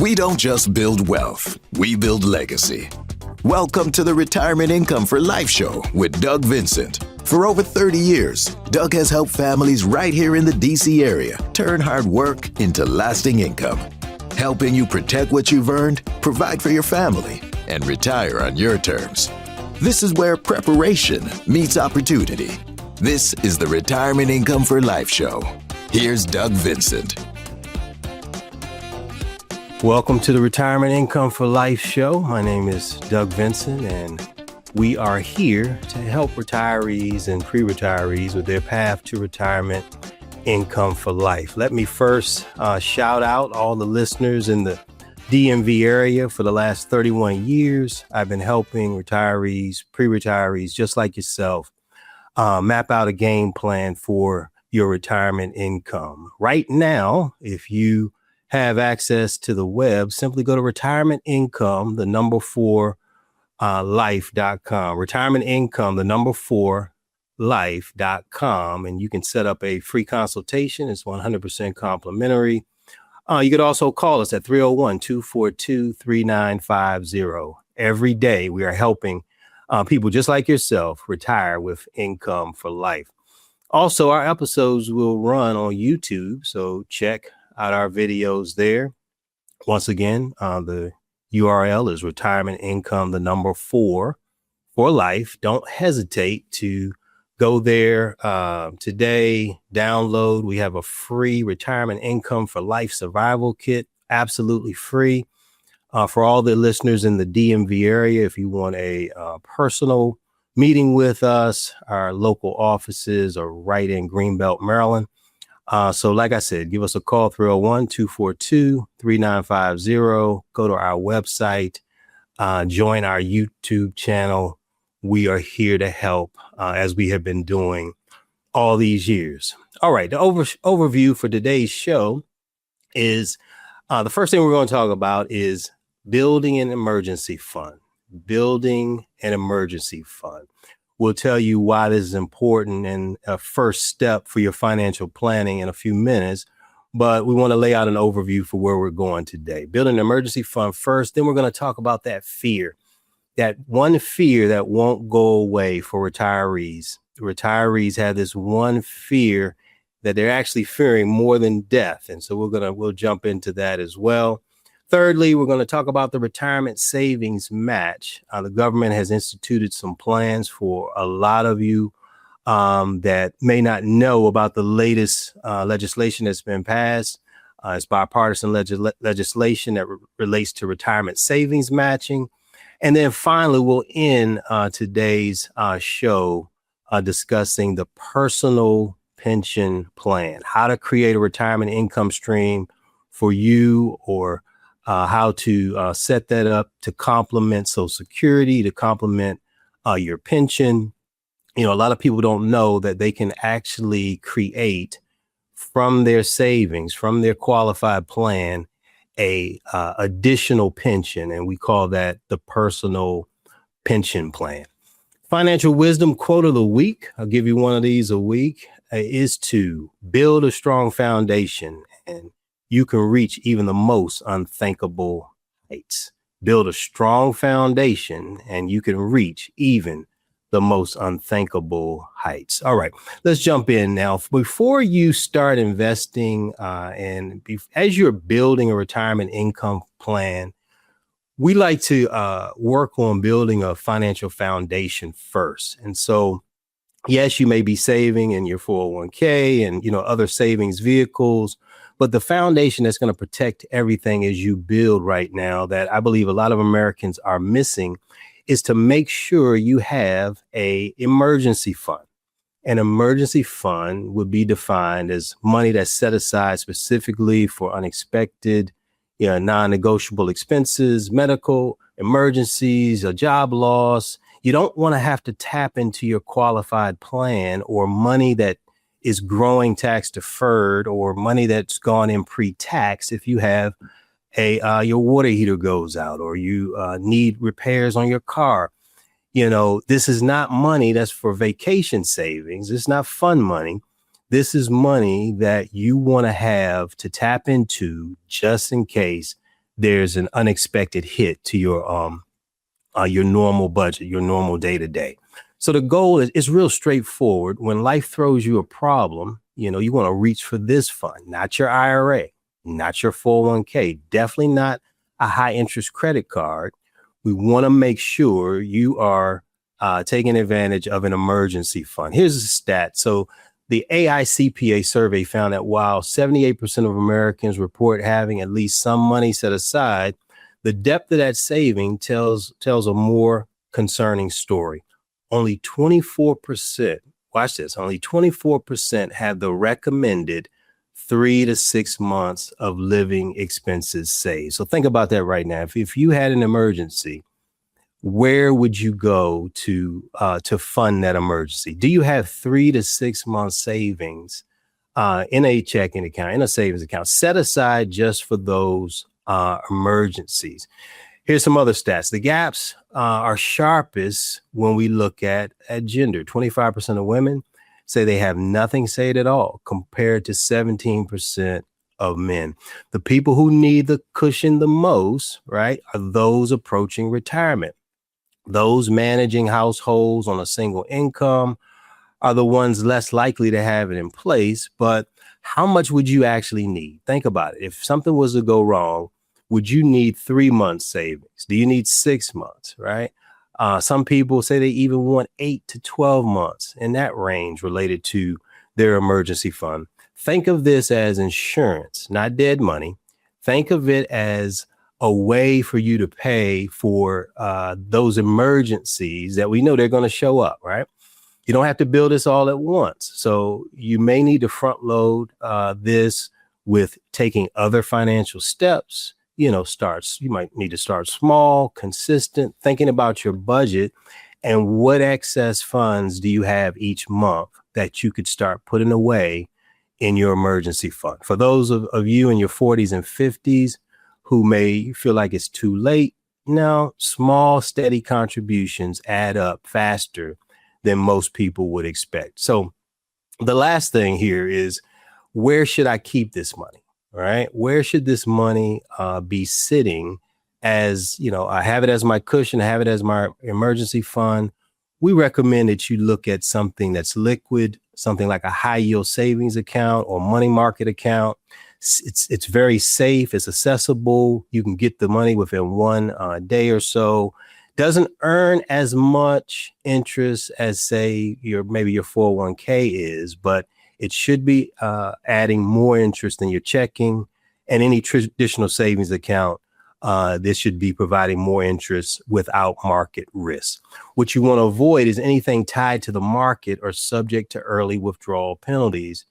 We don't just build wealth, we build legacy. Welcome to the Retirement Income for Life show with Doug Vincent. For over 30 years, Doug has helped families right here in the DC area turn hard work into lasting income, helping you protect what you've earned, provide for your family, and retire on your terms. This is where preparation meets opportunity. This is the Retirement Income for Life show. Here's Doug Vincent. Welcome to the Retirement Income for Life show. My name is Doug Vincent, and we are here to help retirees and pre-retirees with their path to retirement income for life. Let me first shout out all the listeners in the DMV area. For the last 31 years, I've been helping retirees, pre-retirees, just like yourself, map out a game plan for your retirement income. Right now, if you have access to the web, simply go to life.com, life.com, and you can set up a free consultation. It's 100% complimentary. You could also call us at 301-242-3950. Every day we are helping people just like yourself retire with income for life. Also, our episodes will run on YouTube, so check out our videos there. Once again, the URL is retirement income, 4 for life. Don't hesitate to go there today, download. We have a free retirement income for life survival kit, absolutely free. For all the listeners in the DMV area, if you want a personal meeting with us, our local offices are right in Greenbelt, Maryland. So like I said, give us a call, 301-242-3950. Go to our website, join our YouTube channel. We are here to help as we have been doing all these years. All right, the overview for today's show is the first thing we're going to talk about is building an emergency fund. Building an emergency fund. We'll tell you why this is important and a first step for your financial planning in a few minutes, but we want to lay out an overview for where we're going today. Building an emergency fund first, then we're going to talk about that fear, that one fear that won't go away for retirees. Retirees have this one fear that they're actually fearing more than death, and so we'll jump into that as well. Thirdly, we're going to talk about the retirement savings match. The government has instituted some plans for a lot of you that may not know about the latest legislation that's been passed. It's bipartisan legislation that relates to retirement savings matching. And then finally, we'll end today's show discussing the personal pension plan, how to create a retirement income stream for you, or how to set that up to complement Social Security, to complement your pension. You know, a lot of people don't know that they can actually create from their savings, from their qualified plan, a additional pension, and we call that the personal pension plan. Financial wisdom quote of the week, I'll give you one of these a week, is to build a strong foundation and you can reach even the most unthinkable heights. Build a strong foundation and you can reach even the most unthinkable heights. All right, let's jump in now. Before you start investing as you're building a retirement income plan, we like to work on building a financial foundation first. And so, yes, you may be saving in your 401k and, other savings vehicles, but the foundation that's going to protect everything as you build right now that I believe a lot of Americans are missing is to make sure you have an emergency fund. An emergency fund would be defined as money that's set aside specifically for unexpected, non-negotiable expenses, medical emergencies, a job loss. You don't want to have to tap into your qualified plan or money that is growing tax deferred or money that's gone in pre-tax if you have your water heater goes out or you need repairs on your car. This is not money that's for vacation savings. It's not fun money. This is money that you want to have to tap into just in case there's an unexpected hit to your normal budget, your normal day to day. So the goal is real straightforward. When life throws you a problem, you want to reach for this fund, not your IRA, not your 401k, definitely not a high interest credit card. We want to make sure you are taking advantage of an emergency fund. Here's a stat. So the AICPA survey found that while 78% of Americans report having at least some money set aside, the depth of that saving tells a more concerning story. Only 24%, watch this, only 24% have the recommended 3 to 6 months of living expenses saved. So think about that right now. If you had an emergency, where would you go to fund that emergency? Do you have 3 to 6 months savings in a checking account, in a savings account, set aside just for those emergencies? Here's some other stats. The gaps are sharpest when we look at gender. 25% of women say they have nothing saved at all, compared to 17% of men. The people who need the cushion the most, right, are those approaching retirement. Those managing households on a single income are the ones less likely to have it in place. But how much would you actually need? Think about it. If something was to go wrong, would you need 3 months savings? Do you need 6 months, right? Some people say they even want 8 to 12 months in that range related to their emergency fund. Think of this as insurance, not dead money. Think of it as a way for you to pay for those emergencies that we know they're going to show up, right? You don't have to build this all at once. So you may need to front load this with taking other financial steps. You might need to start small, consistent, thinking about your budget and what excess funds do you have each month that you could start putting away in your emergency fund. For those of you in your 40s and 50s who may feel like it's too late, now small, steady contributions add up faster than most people would expect. So the last thing here is, where should I keep this money? Right? Where should this money be sitting? As I have it as my cushion, I have it as my emergency fund. We recommend that you look at something that's liquid, something like a high yield savings account or money market account. It's very safe. It's accessible. You can get the money within one day or so. Doesn't earn as much interest as, say, maybe your 401k is, but it should be adding more interest than your checking and any traditional savings account. This should be providing more interest without market risk. What you want to avoid is anything tied to the market or subject to early withdrawal penalties.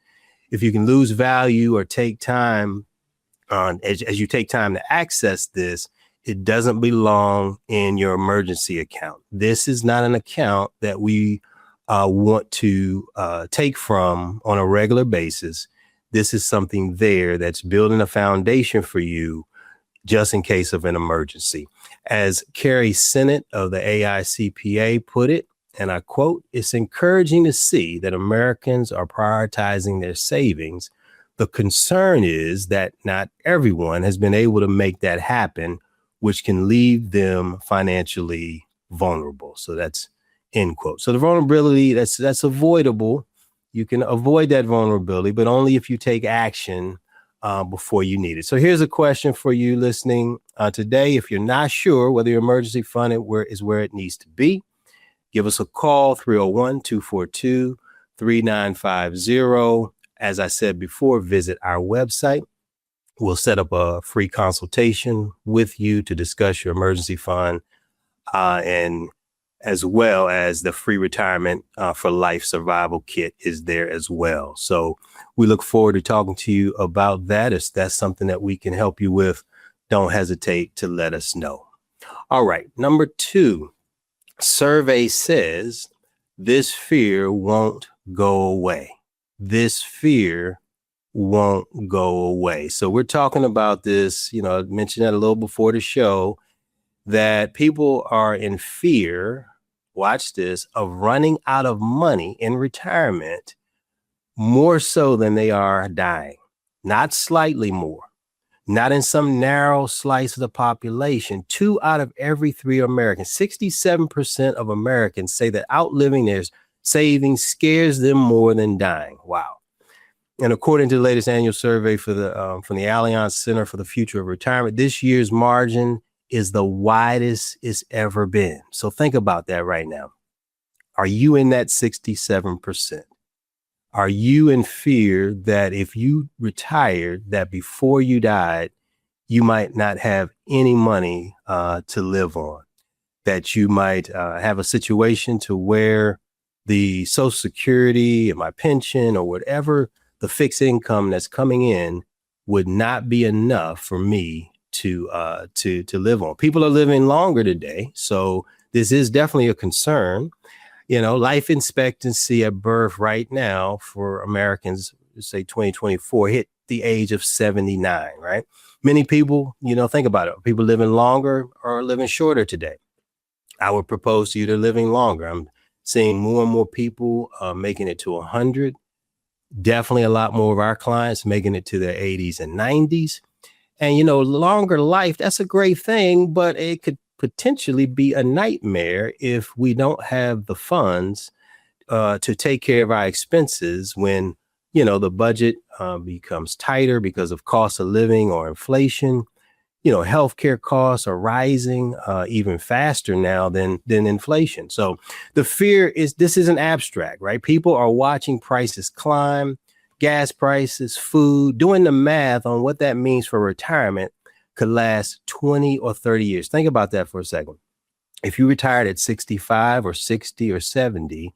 If you can lose value or take time as you take time to access this, it doesn't belong in your emergency account. This is not an account that we want to take from on a regular basis. This is something there that's building a foundation for you just in case of an emergency. As Carrie Sennett of the AICPA put it, and I quote, "It's encouraging to see that Americans are prioritizing their savings. The concern is that not everyone has been able to make that happen, which can leave them financially vulnerable." So that's end quote. So the vulnerability, that's avoidable. You can avoid that vulnerability, but only if you take action before you need it. So here's a question for you listening today. If you're not sure whether your emergency fund is where it needs to be, give us a call, 301-242-3950. As I said before, visit our website. We'll set up a free consultation with you to discuss your emergency fund and as well as the free retirement for life survival kit is there as well. So we look forward to talking to you about that. If that's something that we can help you with, don't hesitate to let us know. All right. Number 2, survey says this fear won't go away. This fear won't go away. So we're talking about this, I mentioned that a little before the show, that people are in fear, watch this, of running out of money in retirement more so than they are dying. Not slightly more, not in some narrow slice of the population. 2 out of every 3 Americans, 67% of Americans say that outliving their savings scares them more than dying. Wow. And according to the latest annual survey for from the Allianz Center for the Future of Retirement, this year's margin is the widest it's ever been. So think about that right now. Are you in that 67%? Are you in fear that if you retired, that before you died, you might not have any money to live on? That you might have a situation to where the Social Security and my pension or whatever the fixed income that's coming in would not be enough for me to live on. People are living longer today, so this is definitely a concern. You know, life expectancy at birth right now for Americans, say 2024, hit the age of 79, right? Many people, you know, think about it. People living longer or living shorter today. I would propose to you they're living longer. I'm seeing more and more people making it to 100. Definitely a lot more of our clients making it to their 80s and 90s. And, you know, longer life, that's a great thing, but it could potentially be a nightmare if we don't have the funds to take care of our expenses when, you know, the budget becomes tighter because of cost of living or inflation. You know, healthcare costs are rising even faster now than inflation. So the fear is, this isn't abstract, right? People are watching prices climb, gas prices, food, doing the math on what that means for retirement could last 20 or 30 years. Think about that for a second. If you retired at 65 or 60 or 70,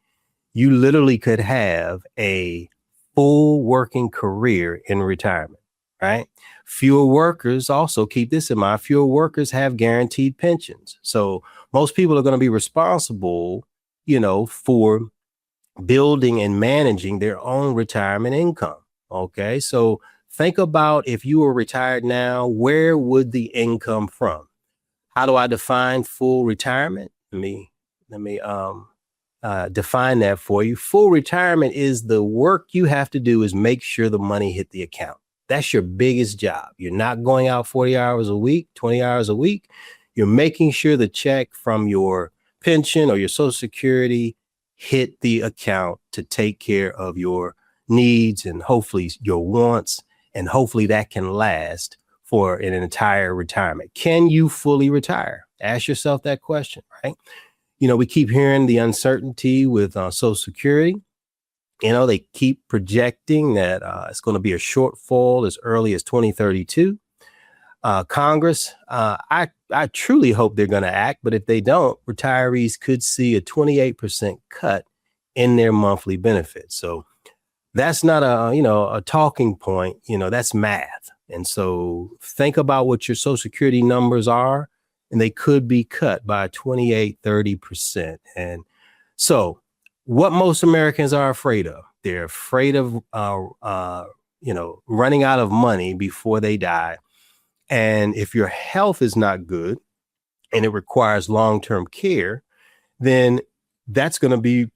you literally could have a full working career in retirement, right? Fewer workers, also keep this in mind, fewer workers have guaranteed pensions. So most people are going to be responsible, you know, for building and managing their own retirement income. Okay. So think about if you were retired now, where would the income from? How do I define full retirement? Let me define that for you. Full retirement is the work you have to do is make sure the money hit the account. That's your biggest job. You're not going out 40 hours a week, 20 hours a week. You're making sure the check from your pension or your Social Security hit the account to take care of your needs and hopefully your wants. And hopefully that can last for an entire retirement. Can you fully retire? Ask yourself that question, right? You know, we keep hearing the uncertainty with Social Security. You know, they keep projecting that it's going to be a shortfall as early as 2032. Congress, I truly hope they're going to act, but if they don't, retirees could see a 28% cut in their monthly benefits. So that's not a talking point, you know, that's math. And so think about what your Social Security numbers are, and they could be cut by 28, 30%. And so what most Americans are afraid of, they're afraid of, running out of money before they die. And if your health is not good and it requires long-term care, then that's going to be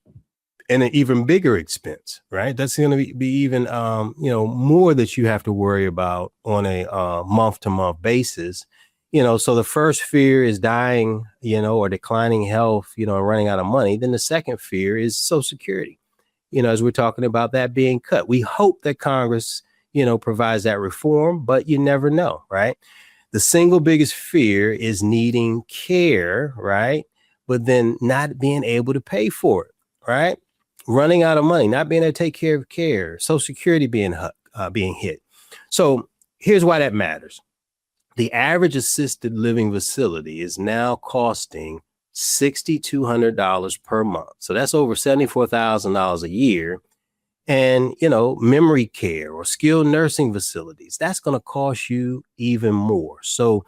an even bigger expense, right? That's going to be even, more that you have to worry about on a month-to-month basis. You know, so the first fear is dying, or declining health, and running out of money. Then the second fear is Social Security, as we're talking about that being cut. We hope that Congress, provides that reform, but you never know, right? The single biggest fear is needing care, right? But then not being able to pay for it, right? Running out of money, not being able to take care of care, Social Security being hit. So here's why that matters. The average assisted living facility is now costing $6,200 per month. So that's over $74,000 a year. And, memory care or skilled nursing facilities, that's going to cost you even more. So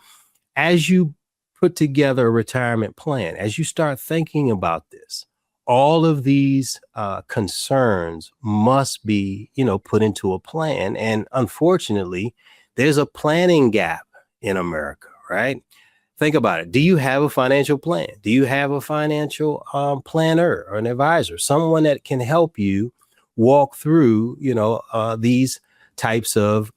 as you put together a retirement plan, as you start thinking about this, all of these concerns must be, put into a plan. And unfortunately, there's a planning gap in America, right? Think about it. Do you have a financial plan? Do you have a financial planner or an advisor, someone that can help you walk through, these types of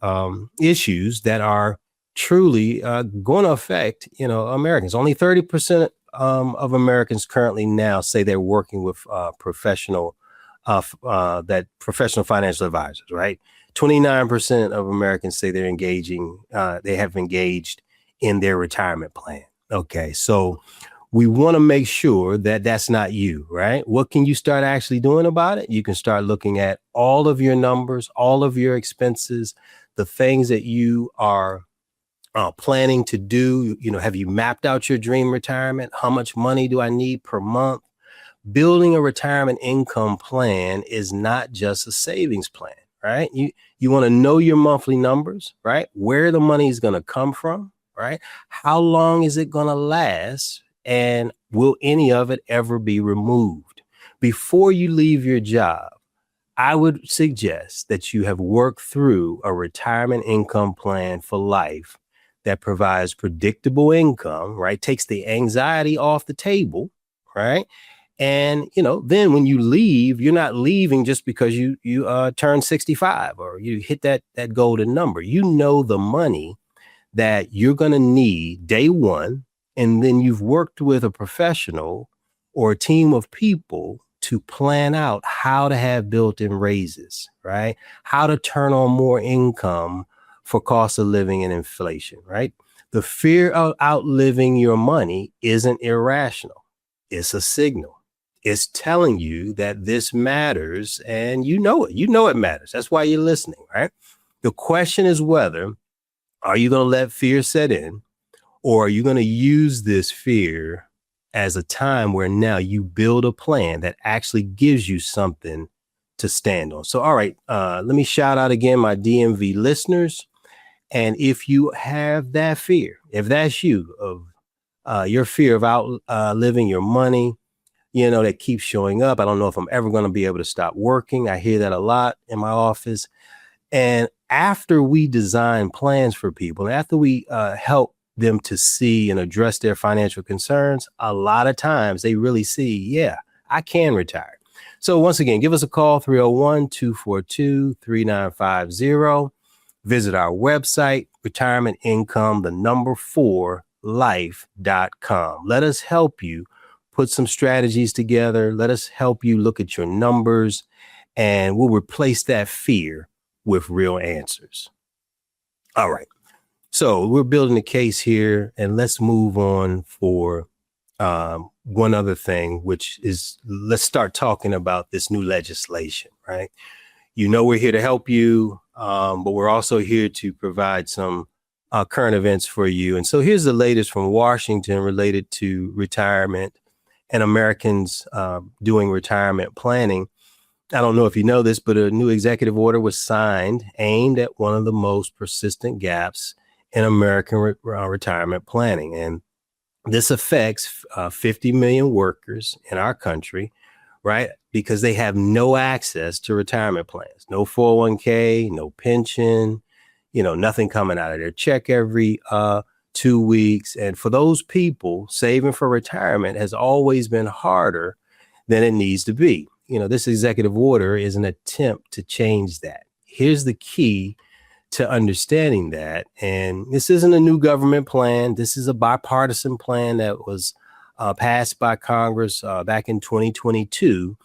issues that are truly going to affect, Americans. Only 30% of Americans currently now say they're working with professional financial advisors, right? 29% of Americans say they have engaged in their retirement plan. Okay, so we want to make sure that that's not you, right? What can you start actually doing about it? You can start looking at all of your numbers, all of your expenses, the things that you are planning to do. Have you mapped out your dream retirement? How much money do I need per month? Building a retirement income plan is not just a savings plan, right? You want to know your monthly numbers, right? Where the money is going to come from, right? How long is it going to last? And will any of it ever be removed? Before you leave your job, I would suggest that you have worked through a retirement income plan for life that provides predictable income, right? Takes the anxiety off the table, right? And, then when you leave, you're not leaving just because you turn 65 or you hit that golden number. You know the money that you're going to need day one, and then you've worked with a professional or a team of people to plan out how to have built-in raises, right? How to turn on more income for cost of living and inflation, right? The fear of outliving your money isn't irrational. It's a signal. It's telling you that this matters, and you know it. You know it matters. That's why you're listening, right? The question is whether, are you going to let fear set in, or are you going to use this fear as a time where now you build a plan that actually gives you something to stand on? So, all right, let me shout out again my DMV listeners. And if you have that fear, if that's you, of your fear of outliving your money, that keeps showing up. I don't know if I'm ever going to be able to stop working. I hear that a lot in my office. And after we design plans for people, after we help them to see and address their financial concerns, a lot of times they really see, yeah, I can retire. So once again, give us a call, 301-242-3950. Visit our website, retirementincome4life.com. Let us help you put some strategies together. Let us help you look at your numbers, and we'll replace that fear with real answers. All right. So we're building a case here, and let's move on for one other thing, which is, let's start talking about this new legislation, right? We're here to help you, but we're also here to provide some current events for you. And so here's the latest from Washington related to retirement and Americans doing retirement planning. I don't know if you know this, but a new executive order was signed aimed at one of the most persistent gaps in American retirement planning. And this affects 50 million workers in our country, right? Because they have no access to retirement plans, no 401k, no pension, nothing coming out of their check every 2 weeks. And for those people, saving for retirement has always been harder than it needs to be. This executive order is an attempt to change that. Here's the key to understanding that. And this isn't a new government plan. This is a bipartisan plan that was passed by Congress back in 2022.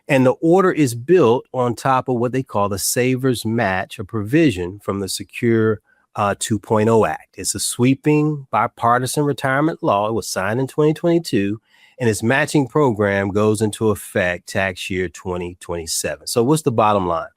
And the order is built on top of what they call the Savers Match, a provision from the Secure 2.0 Act. It's a sweeping bipartisan retirement law. It was signed in 2022, and its matching program goes into effect tax year 2027. So what's the bottom line?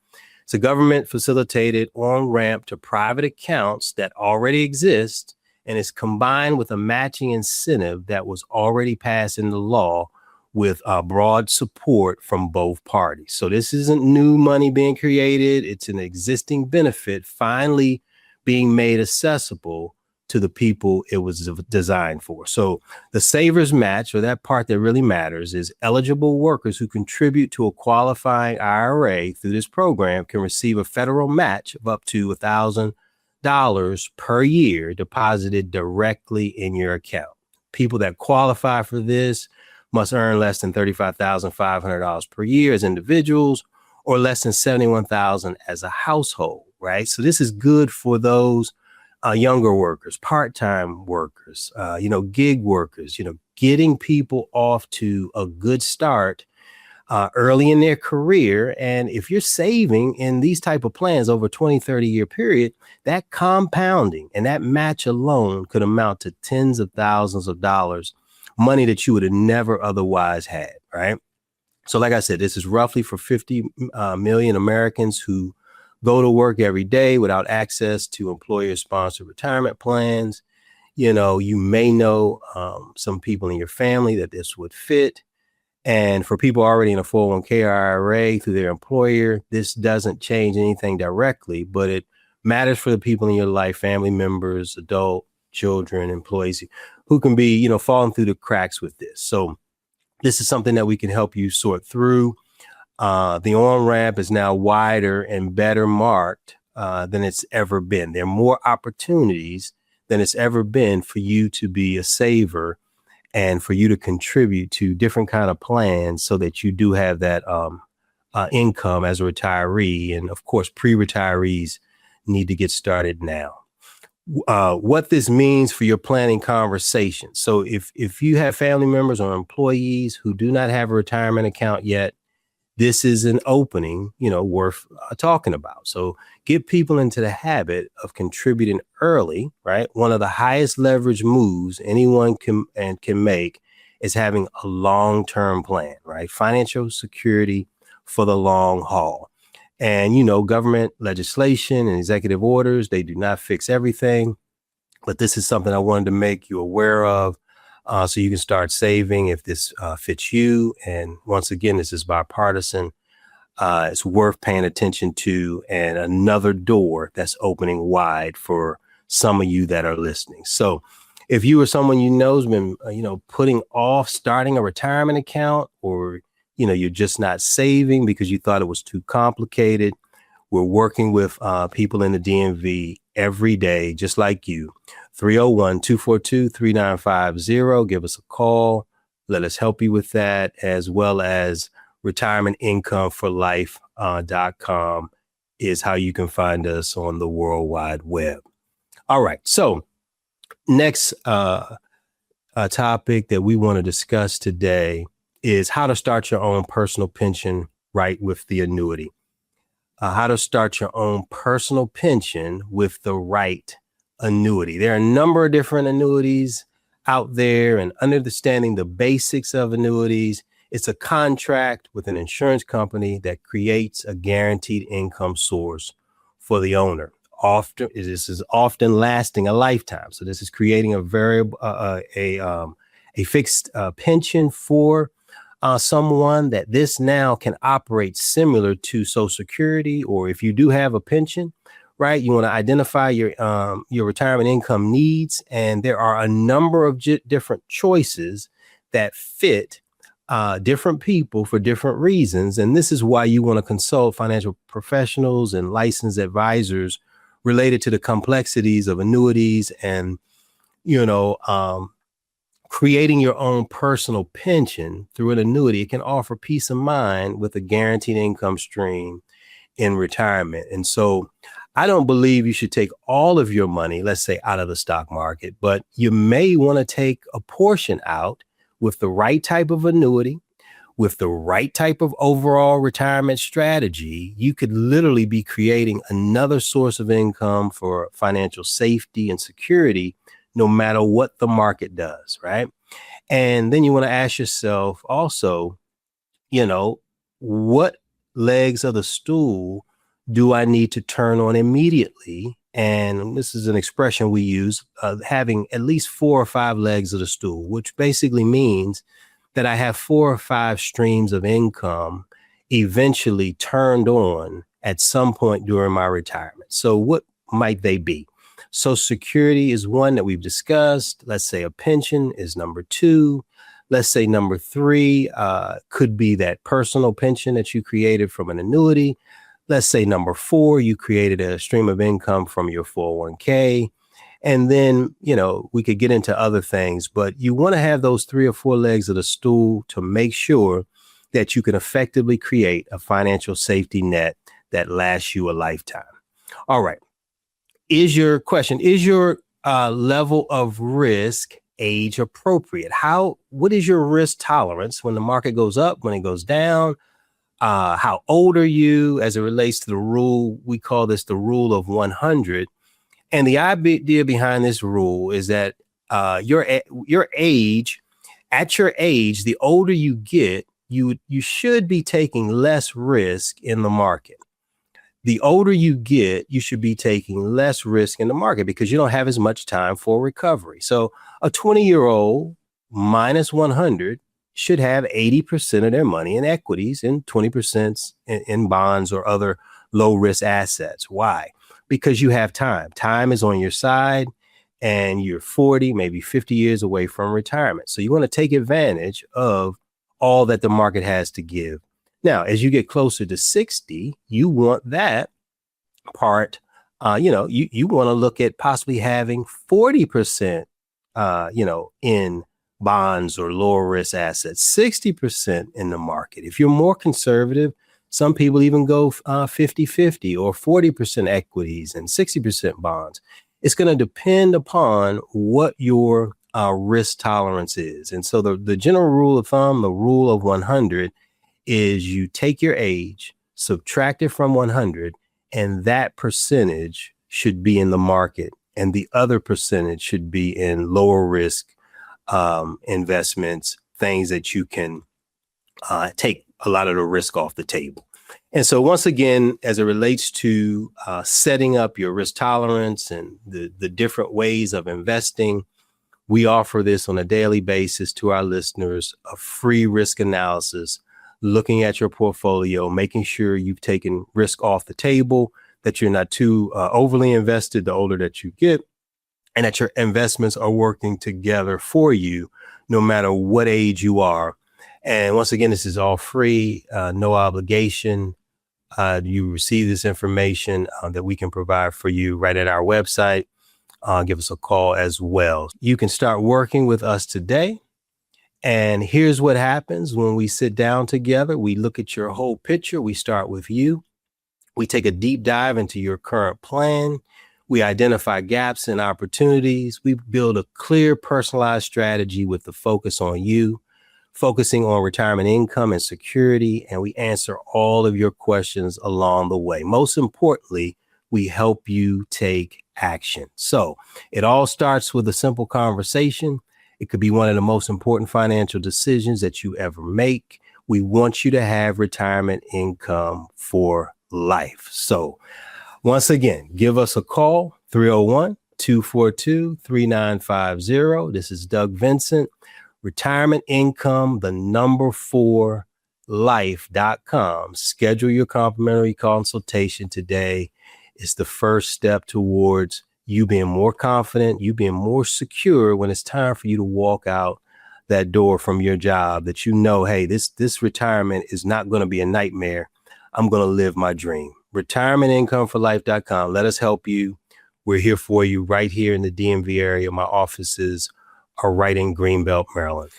It's a government facilitated on-ramp to private accounts that already exist, and is combined with a matching incentive that was already passed into law with broad support from both parties. So this isn't new money being created. It's an existing benefit finally being made accessible to the people it was designed for. So the Savers Match, or that part that really matters, is eligible workers who contribute to a qualifying IRA through this program can receive a federal match of up to $1,000 per year deposited directly in your account. People that qualify for this must earn less than $35,500 per year as individuals, or less than $71,000 as a household, right? So this is good for those younger workers, part-time workers, gig workers, getting people off to a good start early in their career. And if you're saving in these type of plans over a 20, 30-year period, that compounding and that match alone could amount to tens of thousands of dollars, money that you would have never otherwise had, right? So like I said, this is roughly for 50 million Americans who go to work every day without access to employer-sponsored retirement plans. You may know some people in your family that this would fit. And for people already in a 401k or IRA through their employer, this doesn't change anything directly, but it matters for the people in your life, family members, adult, children, employees who can be, falling through the cracks with this. So this is something that we can help you sort through. The on-ramp is now wider and better marked than it's ever been. There are more opportunities than it's ever been for you to be a saver and for you to contribute to different kind of plans so that you do have that income as a retiree. And of course, pre-retirees need to get started now. What this means for your planning conversation. So if you have family members or employees who do not have a retirement account yet, this is an opening, worth talking about. So get people into the habit of contributing early, right? One of the highest leverage moves anyone can make is having a long-term plan, right? Financial security for the long haul. And, government legislation and executive orders, they do not fix everything. But this is something I wanted to make you aware of. So you can start saving if this fits you. And once again, this is bipartisan. It's worth paying attention to, and another door that's opening wide for some of you that are listening. So if you or someone has been, putting off starting a retirement account, or, you're just not saving because you thought it was too complicated, we're working with people in the DMV every day, just like you. 301-242-3950. Give us a call. Let us help you with that, as well as retirementincomeforlife.com is how you can find us on the World Wide Web. All right. So next topic that we want to discuss today is how to start your own personal pension right with the annuity. How to start your own personal pension with the right annuity. There are a number of different annuities out there, and understanding the basics of annuities, it's a contract with an insurance company that creates a guaranteed income source for the owner. This is often lasting a lifetime. So this is creating a variable, a fixed pension for someone that this now can operate similar to Social Security, or if you do have a pension, right? You want to identify your retirement income needs, and there are a number of different choices that fit different people for different reasons. And this is why you want to consult financial professionals and licensed advisors related to the complexities of annuities and, creating your own personal pension through an annuity. It can offer peace of mind with a guaranteed income stream in retirement. And so I don't believe you should take all of your money, let's say, out of the stock market, but you may want to take a portion out with the right type of annuity, with the right type of overall retirement strategy. You could literally be creating another source of income for financial safety and security, no matter what the market does, right? And then you want to ask yourself also, what legs of the stool do I need to turn on immediately? And this is an expression we use, having at least 4 or 5 legs of the stool, which basically means that I have 4 or 5 streams of income eventually turned on at some point during my retirement. So what might they be? Social Security is one that we've discussed. Let's say a pension is number 2. Let's say number 3 could be that personal pension that you created from an annuity. Let's say number 4, you created a stream of income from your 401k. And then, we could get into other things, but you want to have those 3 or 4 legs of the stool to make sure that you can effectively create a financial safety net that lasts you a lifetime. All right. is your level of risk age appropriate? What is your risk tolerance when the market goes up, when it goes down? How old are you as it relates to the rule? We call this the rule of 100. And the idea behind this rule is that your age, at your age, the older you get, you should be taking less risk in the market. The older you get, you should be taking less risk in the market because you don't have as much time for recovery. So a 20-year-old minus 100 should have 80% of their money in equities and 20% in bonds or other low risk assets. Why? Because you have time. Time is on your side and you're 40, maybe 50 years away from retirement. So you want to take advantage of all that the market has to give. Now, as you get closer to 60, you want that part, you want to look at possibly having 40%, in bonds or lower risk assets, 60% in the market. If you're more conservative, some people even go 50-50 or 40% equities and 60% bonds. It's going to depend upon what your risk tolerance is. And so the general rule of thumb, the rule of 100, is you take your age, subtract it from 100, and that percentage should be in the market. And the other percentage should be in lower risk investments, things that you can take a lot of the risk off the table. And so once again, as it relates to setting up your risk tolerance and the different ways of investing, we offer this on a daily basis to our listeners, a free risk analysis, looking at your portfolio, making sure you've taken risk off the table, that you're not too overly invested the older that you get, and that your investments are working together for you, no matter what age you are. And once again, this is all free, no obligation. You receive this information that we can provide for you right at our website. Give us a call as well. You can start working with us today. And here's what happens when we sit down together. We look at your whole picture. We start with you. We take a deep dive into your current plan. We identify gaps and opportunities. We build a clear, personalized strategy with the focus on you, focusing on retirement income and security. And we answer all of your questions along the way. Most importantly, we help you take action. So it all starts with a simple conversation. It could be one of the most important financial decisions that you ever make. We want you to have retirement income for life. So once again, give us a call, 301-242-3950. This is Doug Vincent. Retirement income, the number 4 life.com. Schedule your complimentary consultation today. It's the first step towards you being more confident, you being more secure when it's time for you to walk out that door from your job, that you know, hey, this retirement is not going to be a nightmare. I'm going to live my dream. Retirementincomeforlife.com. Let us help you. We're here for you right here in the DMV area. My offices are right in Greenbelt, Maryland.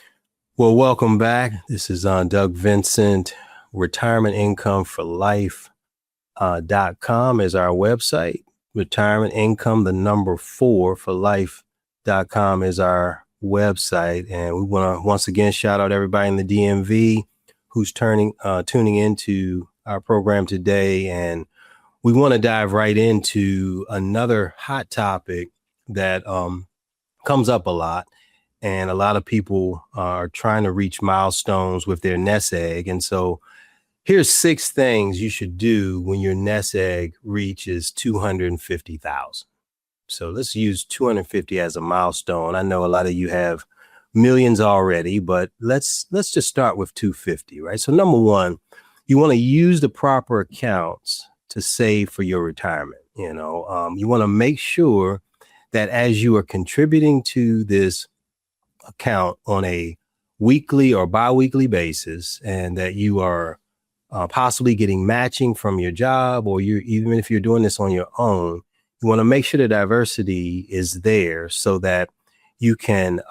Well, welcome back. This is Doug Vincent. Retirementincomeforlife.com is our website. Retirement income, the number 4 for life.com is our website. And we want to once again shout out everybody in the DMV who's tuning into our program today. And we want to dive right into another hot topic that comes up a lot. And a lot of people are trying to reach milestones with their nest egg. And so here's 6 things you should do when your nest egg reaches 250,000. So let's use 250 as a milestone. I know a lot of you have millions already, but let's just start with 250, right? So number 1, you want to use the proper accounts to save for your retirement. You want to make sure that as you are contributing to this account on a weekly or biweekly basis, and that you are possibly getting matching from your job, or even if you're doing this on your own, you want to make sure the diversity is there so that you can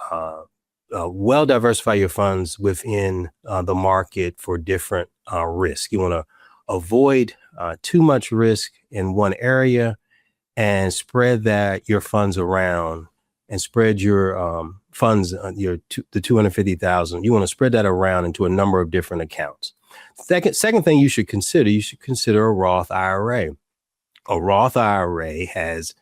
well diversify your funds within the market for different risk. You want to avoid too much risk in one area and spread your funds around and spread your funds, the 250,000. You want to spread that around into a number of different accounts. Second thing you should consider a Roth IRA. A Roth IRA has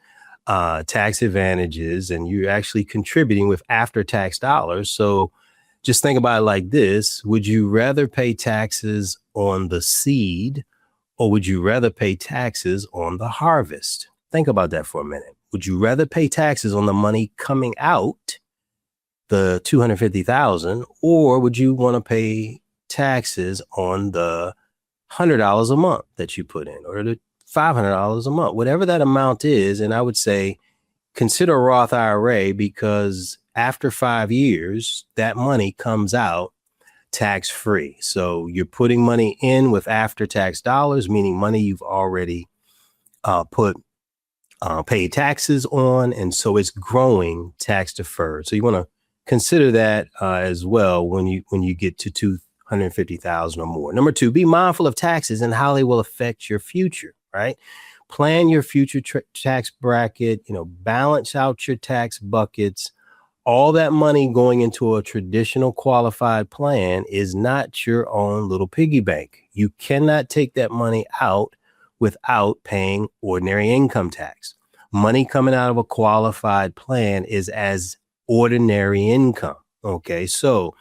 tax advantages, and you're actually contributing with after-tax dollars. So just think about it like this. Would you rather pay taxes on the seed, or would you rather pay taxes on the harvest? Think about that for a minute. Would you rather pay taxes on the money coming out, the 250,000, or would you want to pay taxes on the $100 a month that you put in, or the $500 a month, whatever that amount is? And I would say consider a Roth IRA, because after 5 years, that money comes out tax free. So you're putting money in with after tax dollars, meaning money you've already paid taxes on. And so it's growing tax deferred. So you want to consider that as well when you get to 250,000 or more. Number two, be mindful of taxes and how they will affect your future, right? Plan your future tax bracket, balance out your tax buckets. All that money going into a traditional qualified plan is not your own little piggy bank. You cannot take that money out without paying ordinary income tax. Money coming out of a qualified plan is as ordinary income. Okay, so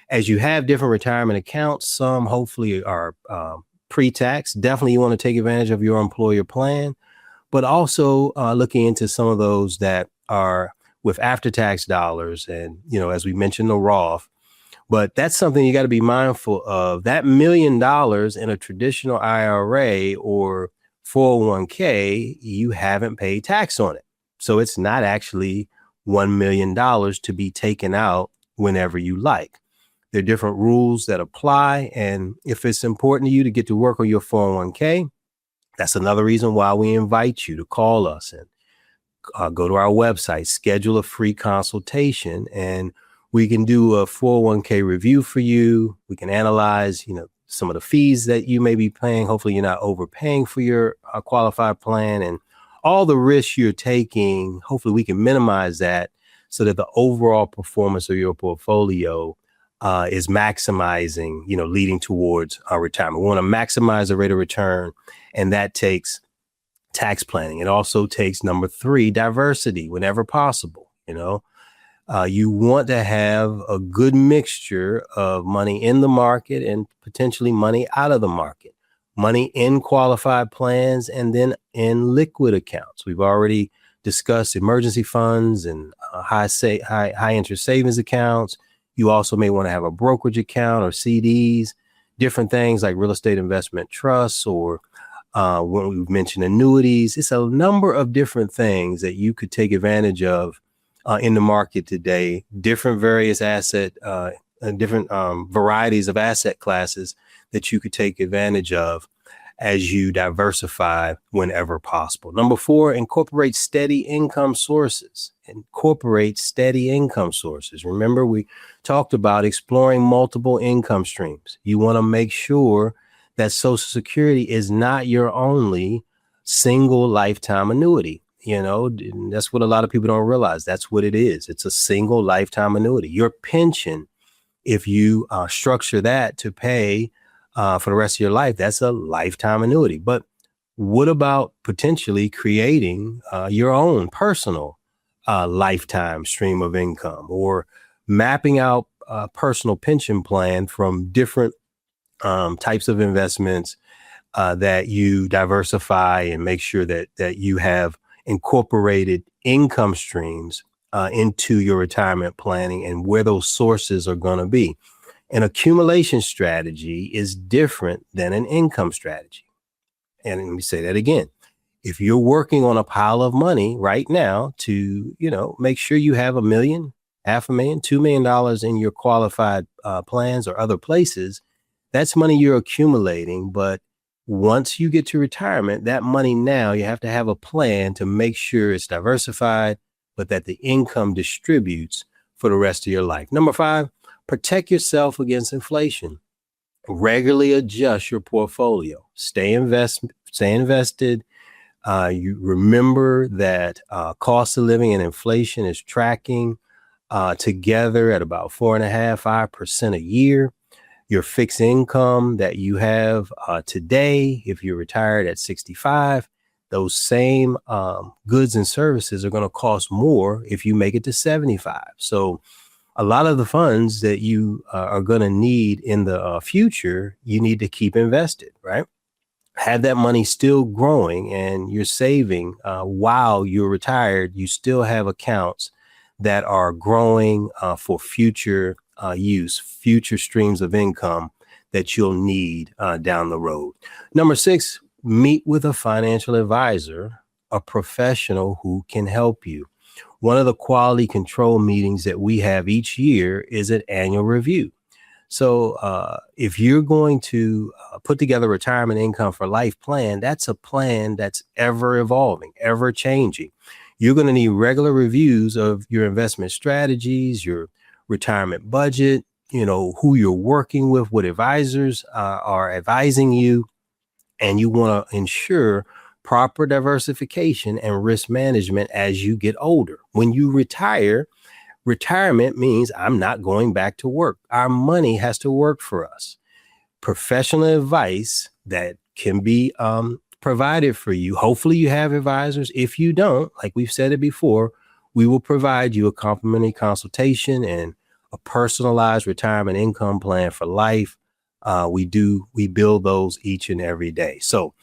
as you have different retirement accounts, some hopefully are pre-tax. Definitely you want to take advantage of your employer plan, but also looking into some of those that are with after-tax dollars, and as we mentioned, the Roth. But that's something you got to be mindful of. That $1 million in a traditional IRA or 401k, you haven't paid tax on it. So it's not actually $1 million to be taken out whenever you like. There are different rules that apply. And if it's important to you to get to work on your 401k, that's another reason why we invite you to call us and go to our website, schedule a free consultation, and we can do a 401k review for you. We can analyze, some of the fees that you may be paying. Hopefully you're not overpaying for your qualified plan, and all the risks you're taking. Hopefully we can minimize that so that the overall performance of your portfolio is maximizing, leading towards retirement. We want to maximize the rate of return, and that takes tax planning. It also takes, number three, diversity whenever possible. You want to have a good mixture of money in the market and potentially money out of the market, money in qualified plans and then in liquid accounts. We've already discussed emergency funds and high interest savings accounts. You also may want to have a brokerage account or CDs, different things like real estate investment trusts, or when we've mentioned annuities. It's a number of different things that you could take advantage of in the market today, different various different varieties of asset classes that you could take advantage of as you diversify whenever possible. Number four, incorporate steady income sources. Remember, we talked about exploring multiple income streams. You want to make sure that Social Security is not your only single lifetime annuity. That's what a lot of people don't realize. That's what it is. It's a single lifetime annuity. Your pension, if you structure that to pay for the rest of your life, that's a lifetime annuity. But what about potentially creating your own personal lifetime stream of income, or mapping out a personal pension plan from different types of investments that you diversify and make sure that you have incorporated income streams into your retirement planning and where those sources are going to be. An accumulation strategy is different than an income strategy. And let me say that again. If you're working on a pile of money right now to, make sure you have $1 million, $500,000, $2 million in your qualified plans or other places, that's money you're accumulating. But once you get to retirement, that money now, you have to have a plan to make sure it's diversified, but that the income distributes for the rest of your life. Number five, protect yourself against inflation. Regularly adjust your portfolio. Stay invested. You remember that cost of living and inflation is tracking together at about 4.5%, 5% a year. Your fixed income that you have today, if you're retired at 65, those same goods and services are going to cost more if you make it to 75. So a lot of the funds that you are going to need in the future, you need to keep invested, right? Have that money still growing and you're saving while you're retired. You still have accounts that are growing for future use, future streams of income that you'll need down the road. Number 6, meet with a financial advisor, a professional who can help you. One of the quality control meetings that we have each year is an annual review. So if you're going to put together a retirement income for life plan, that's a plan that's ever evolving, ever changing. You're going to need regular reviews of your investment strategies, your retirement budget, who you're working with, what advisors are advising you, and you want to ensure proper diversification and risk management as you get older. When you retire, retirement means I'm not going back to work. Our money has to work for us. Professional advice that can be provided for you. Hopefully you have advisors. If you don't, like we've said it before, we will provide you a complimentary consultation and a personalized retirement income plan for life. We build those each and every day. So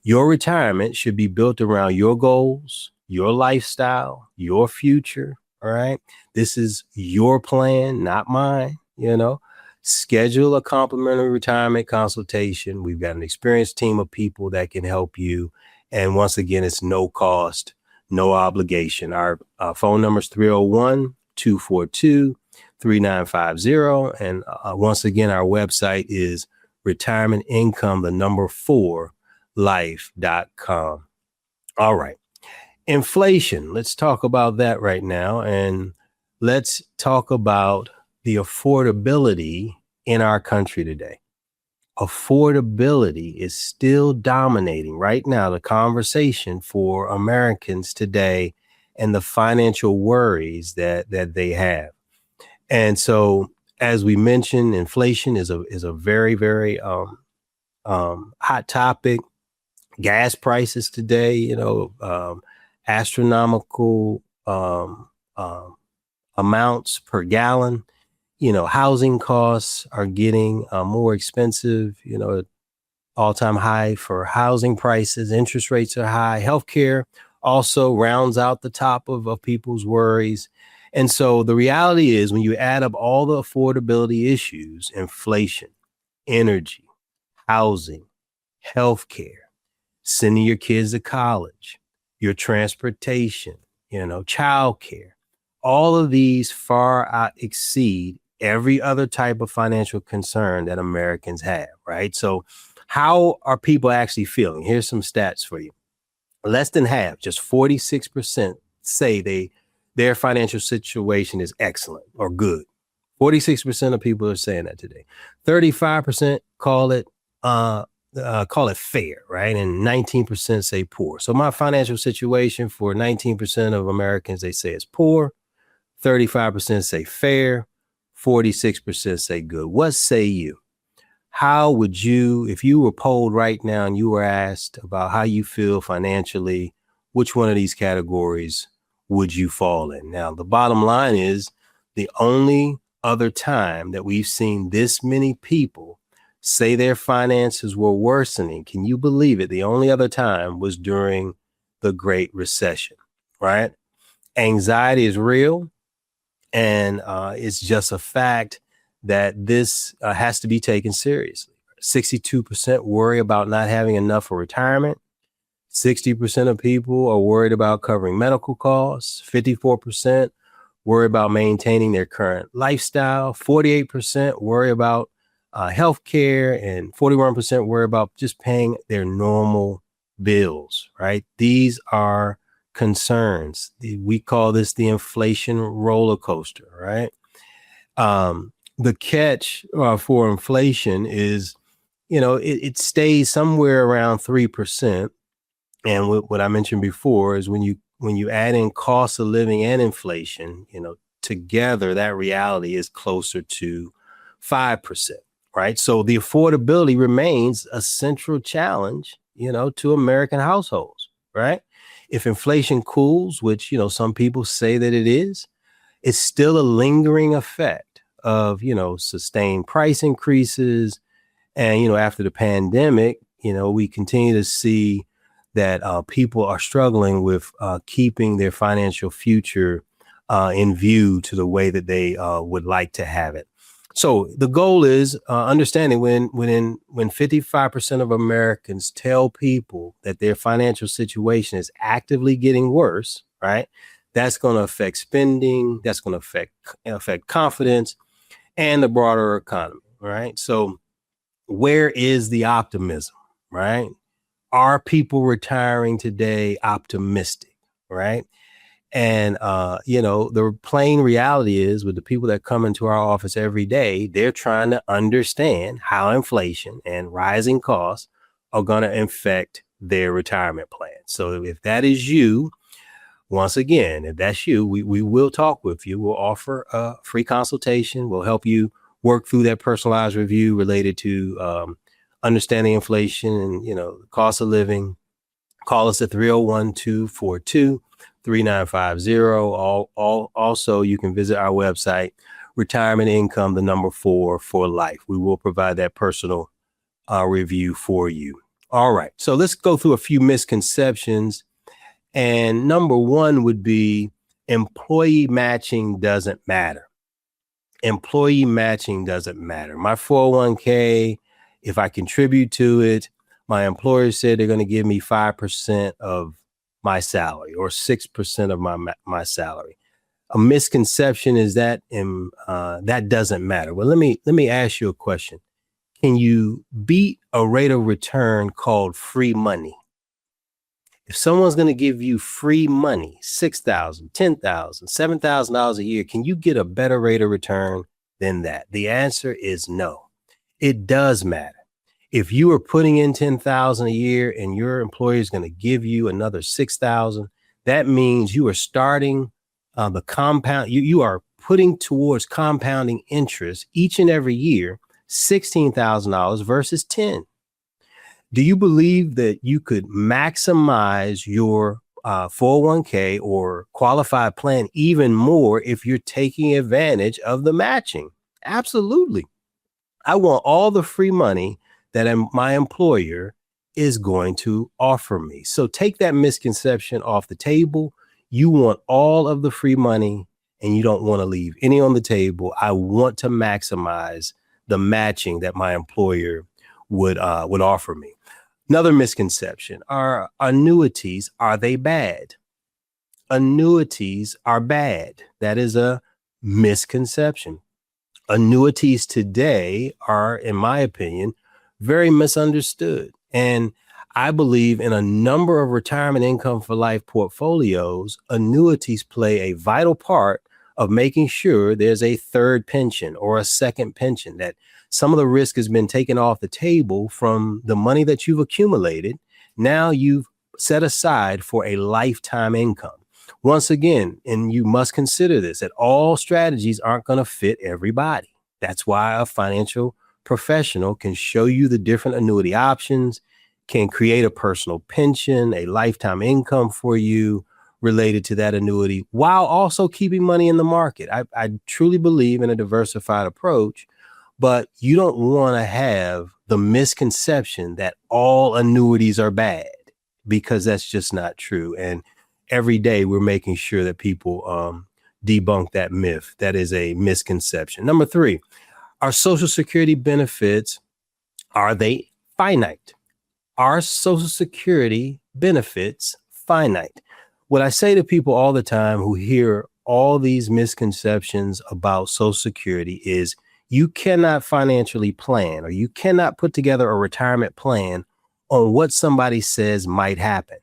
your retirement should be built around your goals, your lifestyle, your future. All right. This is your plan, not mine. Schedule a complimentary retirement consultation. We've got an experienced team of people that can help you. And once again, it's no cost, no obligation. Our phone number is 301-242-3950. And once again, our website is retirementincome4life.com. All right. Inflation. Let's talk about that right now. And let's talk about the affordability in our country today. Affordability is still dominating right now the conversation for Americans today and the financial worries that they have. And so, as we mentioned, inflation is a very, very hot topic. Gas prices today, astronomical amounts per gallon. Housing costs are getting more expensive, all-time high for housing prices. Interest rates are high. Healthcare also rounds out the top of people's worries. And so the reality is when you add up all the affordability issues, inflation, energy, housing, healthcare, sending your kids to college, your transportation, childcare, all of these far exceed every other type of financial concern that Americans have, right? So how are people actually feeling? Here's some stats for you. Less than half, just 46% say their financial situation is excellent or good. 46% of people are saying that today. 35% call it fair, right? And 19% say poor. So my financial situation for 19% of Americans, they say is poor. 35% say fair. 46% say good. What say you? How would you, if you were polled right now and you were asked about how you feel financially, which one of these categories would you fall in? Now, the bottom line is the only other time that we've seen this many people say their finances were worsening, can you believe it? The only other time was during the Great Recession, right? Anxiety is real, and it's just a fact that this has to be taken seriously. 62% worry about not having enough for retirement. 60% of people are worried about covering medical costs. 54% worry about maintaining their current lifestyle. 48% worry about healthcare, and 41% worry about just paying their normal bills, right? These are concerns. We call this the inflation roller coaster, right? The catch for inflation is, it stays somewhere around 3%. And what I mentioned before is when you add in cost of living and inflation, together, that reality is closer to 5%, right? So the affordability remains a central challenge, to American households, right? If inflation cools, which, some people say that it is, it's still a lingering effect of, sustained price increases. And, after the pandemic, we continue to see that people are struggling with keeping their financial future in view to the way that they would like to have it. So the goal is understanding when 55% of Americans tell people that their financial situation is actively getting worse, right? That's going to affect spending. That's going to affect confidence and the broader economy, right? So where is the optimism, right? Are people retiring today optimistic, right? And, the plain reality is with the people that come into our office every day, they're trying to understand how inflation and rising costs are going to affect their retirement plan. So if that is you, once again, if that's you, we will talk with you. We'll offer a free consultation. We'll help you work through that personalized review related to understanding inflation and, cost of living. Call us at 301-242-3950. Also, you can visit our website, Retirement Income, the number 4 for life. We will provide that personal review for you. All right. So let's go through a few misconceptions. And number one would be employee matching doesn't matter. Employee matching doesn't matter. My 401k, if I contribute to it, my employer said they're going to give me 5% of my salary or 6% of my salary. A misconception is that that doesn't matter. Well, let me ask you a question. Can you beat a rate of return called free money? If someone's going to give you free money, $6,000, $10,000, $7,000 a year, can you get a better rate of return than that? The answer is no. It does matter. If you are putting in $10,000 a year and your employer is going to give you another $6,000, that means you are starting the compound. You are putting towards compounding interest each and every year, $16,000 versus 10. Do you believe that you could maximize your 401k or qualified plan even more if you're taking advantage of the matching? Absolutely. I want all the free money that my employer is going to offer me. So take that misconception off the table. You want all of the free money and you don't want to leave any on the table. I want to maximize the matching that my employer would offer me. Another misconception are annuities. Are they bad? Annuities are bad. That is a misconception. Annuities today are, in my opinion, very misunderstood. And I believe in a number of retirement income for life portfolios, annuities play a vital part of making sure there's a third pension or a second pension, that some of the risk has been taken off the table from the money that you've accumulated. Now you've set aside for a lifetime income. Once again, and you must consider this, that all strategies aren't going to fit everybody. That's why a financial professional can show you the different annuity options, can create a personal pension, a lifetime income for you related to that annuity, while also keeping money in the market. I truly believe in a diversified approach, but you don't want to have the misconception that all annuities are bad, because that's just not true. And every day we're making sure that people debunk that myth. That is a misconception. Number 3, are Social Security benefits, are they finite? Are Social Security benefits finite? What I say to people all the time who hear all these misconceptions about Social Security is you cannot financially plan, or you cannot put together a retirement plan on what somebody says might happen.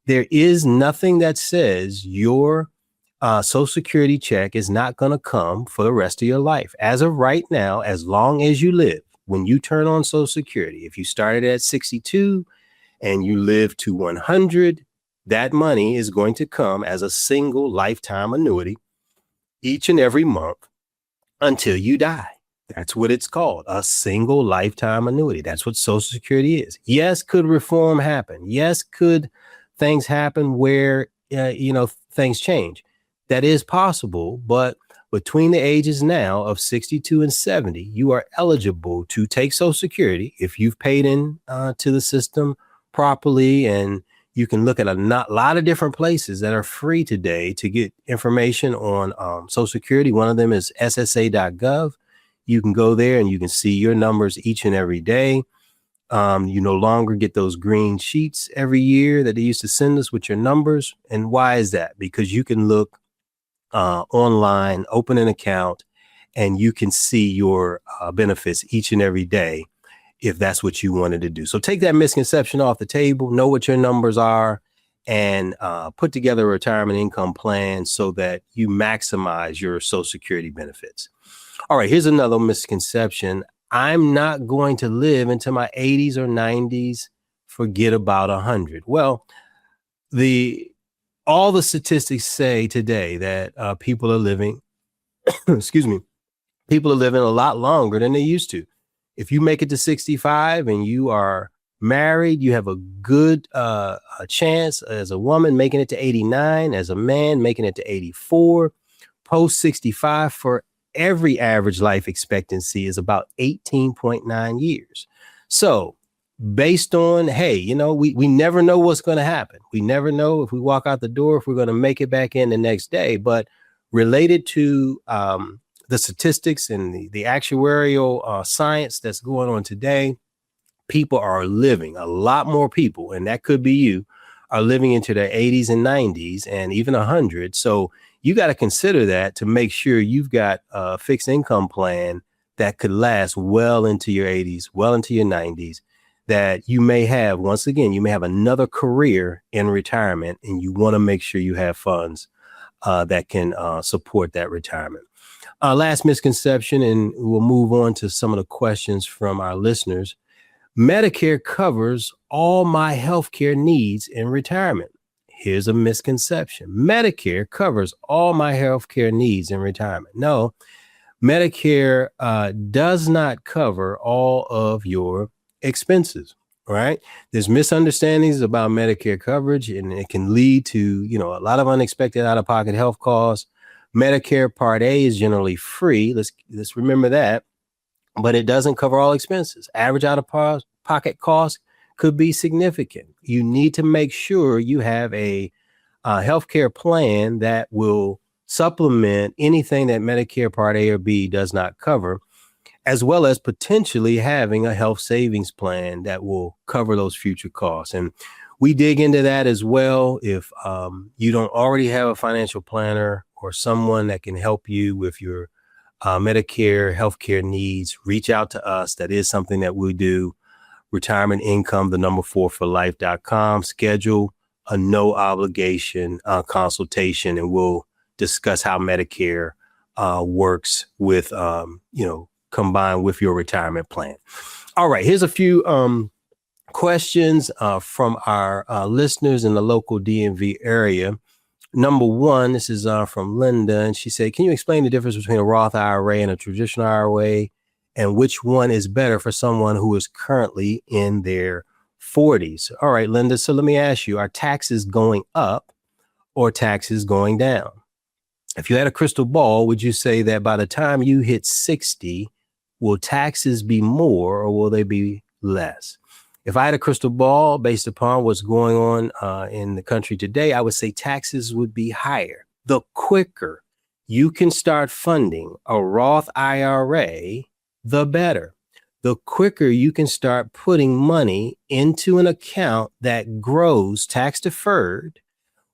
There is nothing that says your Social Security check is not going to come for the rest of your life. As of right now, as long as you live, when you turn on Social Security, if you started at 62 and you live to 100, that money is going to come as a single lifetime annuity each and every month until you die. That's what it's called, a single lifetime annuity. That's what Social Security is. Yes, could reform happen? Yes, could things happen where, things change? That is possible, but between the ages now of 62 and 70, you are eligible to take Social Security if you've paid in to the system properly. And you can look at a lot of different places that are free today to get information on Social Security. One of them is ssa.gov. You can go there and you can see your numbers each and every day. You no longer get those green sheets every year that they used to send us with your numbers. And why is that? Because you can look online, open an account, and you can see your benefits each and every day if that's what you wanted to do. So take that misconception off the table, know what your numbers are, and put together a retirement income plan so that you maximize your Social Security benefits. All right, here's another misconception. I'm not going to live into my 80s or 90s. Forget about 100. Well, all the statistics say today that people are living, people are living a lot longer than they used to. If you make it to 65 and you are married, you have a good chance as a woman making it to 89, as a man making it to 84. Post 65 for every average life expectancy is about 18.9 years. So based on, hey, we never know what's going to happen. We never know if we walk out the door, if we're going to make it back in the next day. But related to the statistics and the actuarial science that's going on today, people are living, a lot more people, and that could be you, are living into their 80s and 90s and even 100. So you got to consider that to make sure you've got a fixed income plan that could last well into your 80s, well into your 90s, that you may have, once again, you may have another career in retirement, and you want to make sure you have funds that can support that retirement. Last misconception, and we'll move on to some of the questions from our listeners. Medicare covers all my healthcare needs in retirement. Here's a misconception. Medicare covers all my healthcare needs in retirement. No, Medicare does not cover all of your expenses, right? There's misunderstandings about Medicare coverage, and it can lead to, a lot of unexpected out-of-pocket health costs. Medicare Part A is generally free. Let's remember that, but it doesn't cover all expenses. Average out-of-pocket costs could be significant. You need to make sure you have a healthcare plan that will supplement anything that Medicare Part A or B does not cover, as well as potentially having a health savings plan that will cover those future costs. And we dig into that as well. If you don't already have a financial planner or someone that can help you with your Medicare healthcare needs, reach out to us. That is something that we do. Retirement Income, 4 for life.com. Schedule a no obligation consultation, and we'll discuss how Medicare works with, combined with your retirement plan. All right, here's a few questions from our listeners in the local DMV area. Number one, this is from Linda, and she said, can you explain the difference between a Roth IRA and a traditional IRA, and which one is better for someone who is currently in their 40s? All right, Linda, so let me ask you, are taxes going up or taxes going down? If you had a crystal ball, would you say that by the time you hit 60, will taxes be more or will they be less? If I had a crystal ball based upon what's going on in the country today, I would say taxes would be higher. The quicker you can start funding a Roth IRA, the better. The quicker you can start putting money into an account that grows tax deferred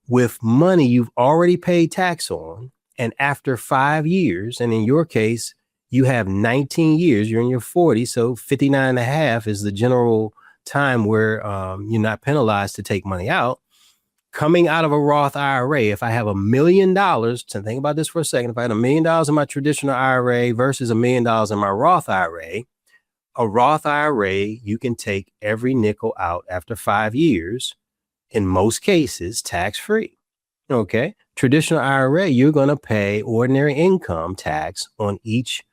with money you've already paid tax on. And after 5 years, and in your case, you have 19 years, you're in your 40s, so 59 and a half is the general time where you're not penalized to take money out. Coming out of a Roth IRA, if I have $1 million, so think about this for a second. If I had $1 million in my traditional IRA versus $1 million in my Roth IRA, A Roth IRA, you can take every nickel out after 5 years, in most cases, tax-free. Okay. Traditional IRA, you're going to pay ordinary income tax on each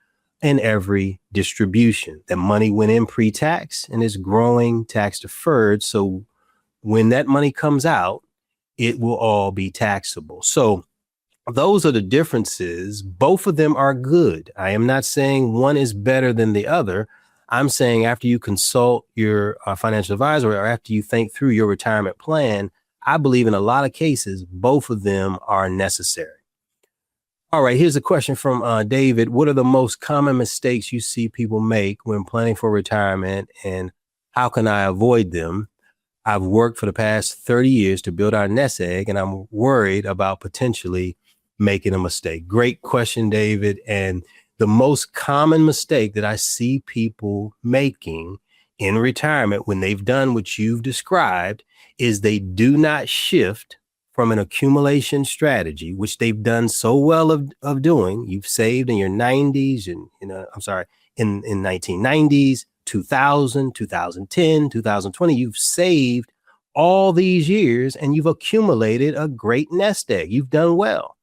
and every distribution. That money went in pre-tax and is growing tax deferred. So when that money comes out, it will all be taxable. So those are the differences. Both of them are good. I am not saying one is better than the other. I'm saying after you consult your financial advisor or after you think through your retirement plan, I believe in a lot of cases, both of them are necessary. All right, here's a question from David. What are the most common mistakes you see people make when planning for retirement, and how can I avoid them? I've worked for the past 30 years to build our nest egg, and I'm worried about potentially making a mistake. Great question, David. And the most common mistake that I see people making in retirement when they've done what you've described is they do not shift from an accumulation strategy, which they've done so well of doing. You've saved in your 90s and, in 1990s, 2000, 2010, 2020, you've saved all these years and you've accumulated a great nest egg. You've done well.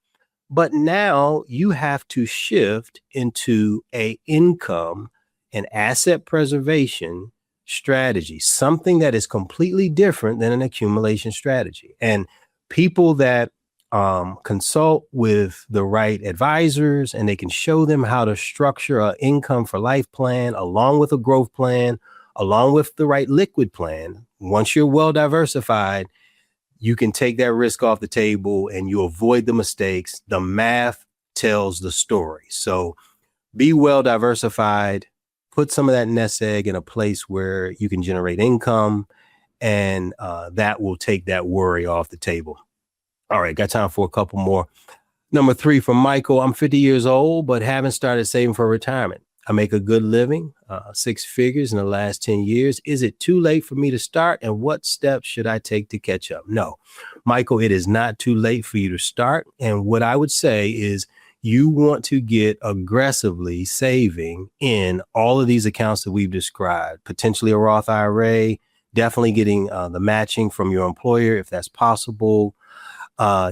But now you have to shift into a income and asset preservation strategy, something that is completely different than an accumulation strategy. And people that consult with the right advisors and they can show them how to structure an income for life plan along with a growth plan, along with the right liquid plan. Once you're well diversified, you can take that risk off the table and you avoid the mistakes. The math tells the story. So be well diversified, put some of that nest egg in a place where you can generate income, and that will take that worry off the table. All right, got time for a couple more. Number 3 from Michael. I'm 50 years old, but haven't started saving for retirement. I make a good living, 6 figures in the last 10 years. Is it too late for me to start? And what steps should I take to catch up? No, Michael, it is not too late for you to start. And what I would say is you want to get aggressively saving in all of these accounts that we've described, potentially a Roth IRA, definitely getting the matching from your employer if that's possible,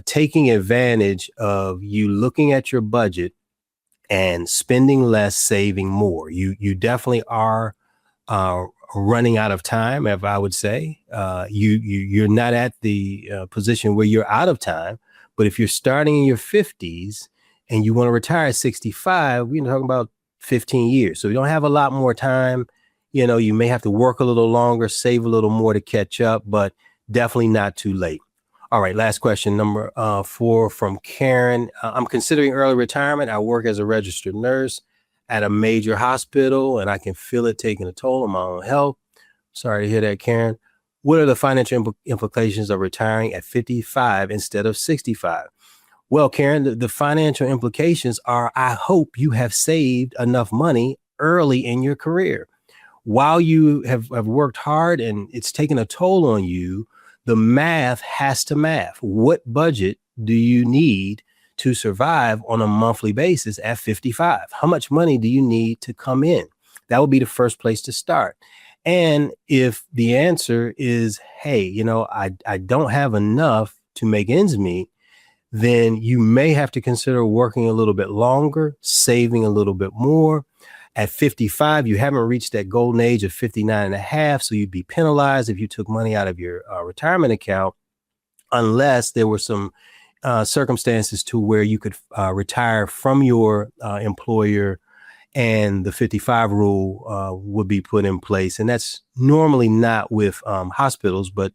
taking advantage of you looking at your budget and spending less, saving more. You definitely are running out of time, if I would say. You're not at the position where you're out of time, but if you're starting in your 50s and you want to retire at 65, we're talking about 15 years. So you don't have a lot more time. You may have to work a little longer, save a little more to catch up, but definitely not too late. All right, last question, number 4 from Karen. I'm considering early retirement. I work as a registered nurse at a major hospital, and I can feel it taking a toll on my own health. Sorry to hear that, Karen. What are the financial implications of retiring at 55 instead of 65? Well, Karen, the financial implications are, I hope you have saved enough money early in your career. While you have worked hard and it's taken a toll on you, the math has to math. What budget do you need to survive on a monthly basis at 55? How much money do you need to come in? That would be the first place to start. And if the answer is, hey, I don't have enough to make ends meet, then you may have to consider working a little bit longer, saving a little bit more. At 55, you haven't reached that golden age of 59 and a half. So you'd be penalized if you took money out of your retirement account, unless there were some circumstances to where you could retire from your employer and the 55 rule would be put in place. And that's normally not with hospitals, but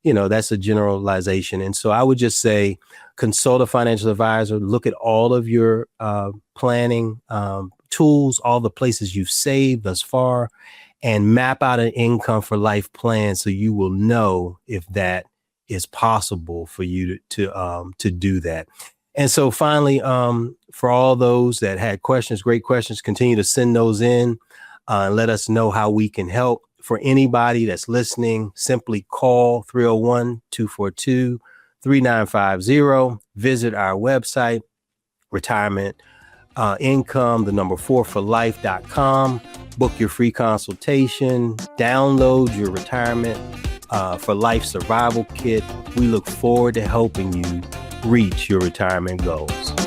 that's a generalization. And so I would just say, consult a financial advisor, look at all of your planning tools, all the places you've saved thus far, and map out an income for life plan so you will know if that is possible for you to do that. And so finally, for all those that had questions, great questions, continue to send those in and let us know how we can help. For anybody that's listening, simply call 301-242-3950. Visit our website, retirement income, the number 4 for life.com. Book your free consultation, download your retirement for life survival kit. We look forward to helping you reach your retirement goals.